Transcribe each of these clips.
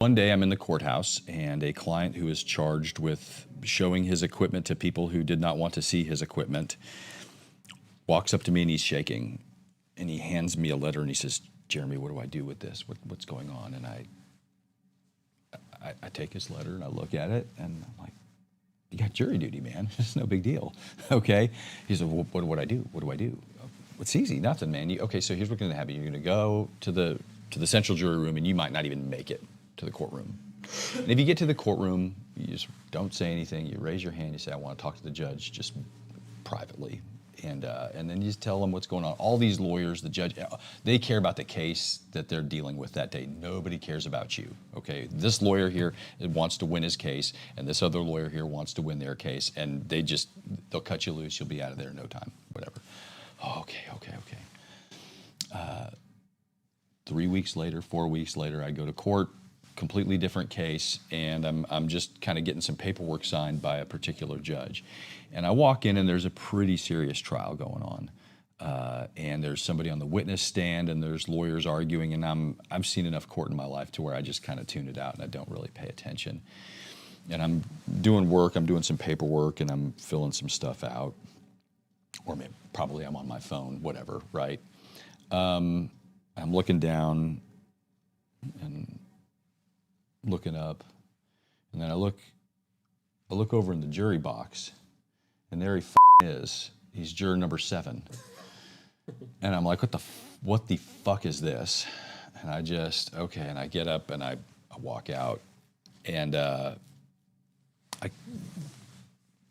One day I'm in the courthouse and a client who is charged with showing his equipment to people who did not want to see his equipment walks up to me and he's shaking and he hands me a letter and he says, "Jeremy, what do I do with this? What's going on?" And I take his letter and I look at it and I'm like, "You got jury duty, man. It's no big deal." Okay. He said, "Well, what do I do? What do I do?" It's easy, nothing, man. Okay, so here's what's going to happen. You're going to go to the central jury room and you might not even make it to the courtroom. And if you get to the courtroom, you just don't say anything. You raise your hand. You say, "I want to talk to the judge," just privately. And then you just tell them what's going on. All these lawyers, the judge, they care about the case that they're dealing with that day. Nobody cares about you, okay? This lawyer here wants to win his case, and this other lawyer here wants to win their case, and they'll cut you loose. You'll be out of there in no time, whatever. Oh, okay. 3 weeks later, 4 weeks later, I go to court, completely different case, and I'm just kind of getting some paperwork signed by a particular judge. And I walk in and there's a pretty serious trial going on. And there's somebody on the witness stand and there's lawyers arguing, and I've seen enough court in my life to where I just kind of tune it out and I don't really pay attention. And I'm doing work, I'm doing some paperwork and I'm filling some stuff out. Or maybe, probably I'm on my phone, whatever, right? I'm looking down and looking up, and then I look over in the jury box, and there he is. He's juror number 7. And I'm like, what the fuck is this? And I just, okay, and I get up and I walk out. And a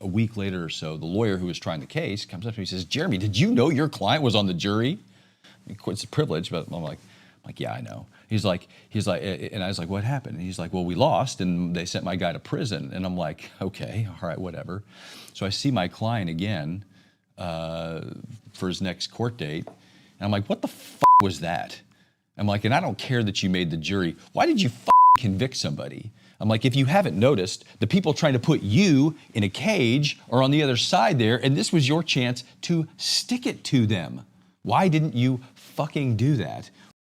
week later or so, the lawyer who was trying the case comes up to me and says, "Jeremy, did you know your client was on the jury?" It's a privilege, but I'm like, "Yeah, I know." He's like, and I was like, "What happened?" And he's like, "Well, we lost and they sent my guy to prison." And I'm like, "Okay, all right, whatever." So I see my client again for his next court date. And I'm like, "What the fuck was that?" I'm like, "And I don't care that you made the jury. Why did you convict somebody?" I'm like, "If you haven't noticed, the people trying to put you in a cage are on the other side there, and this was your chance to stick it to them. Why didn't you fucking do that?"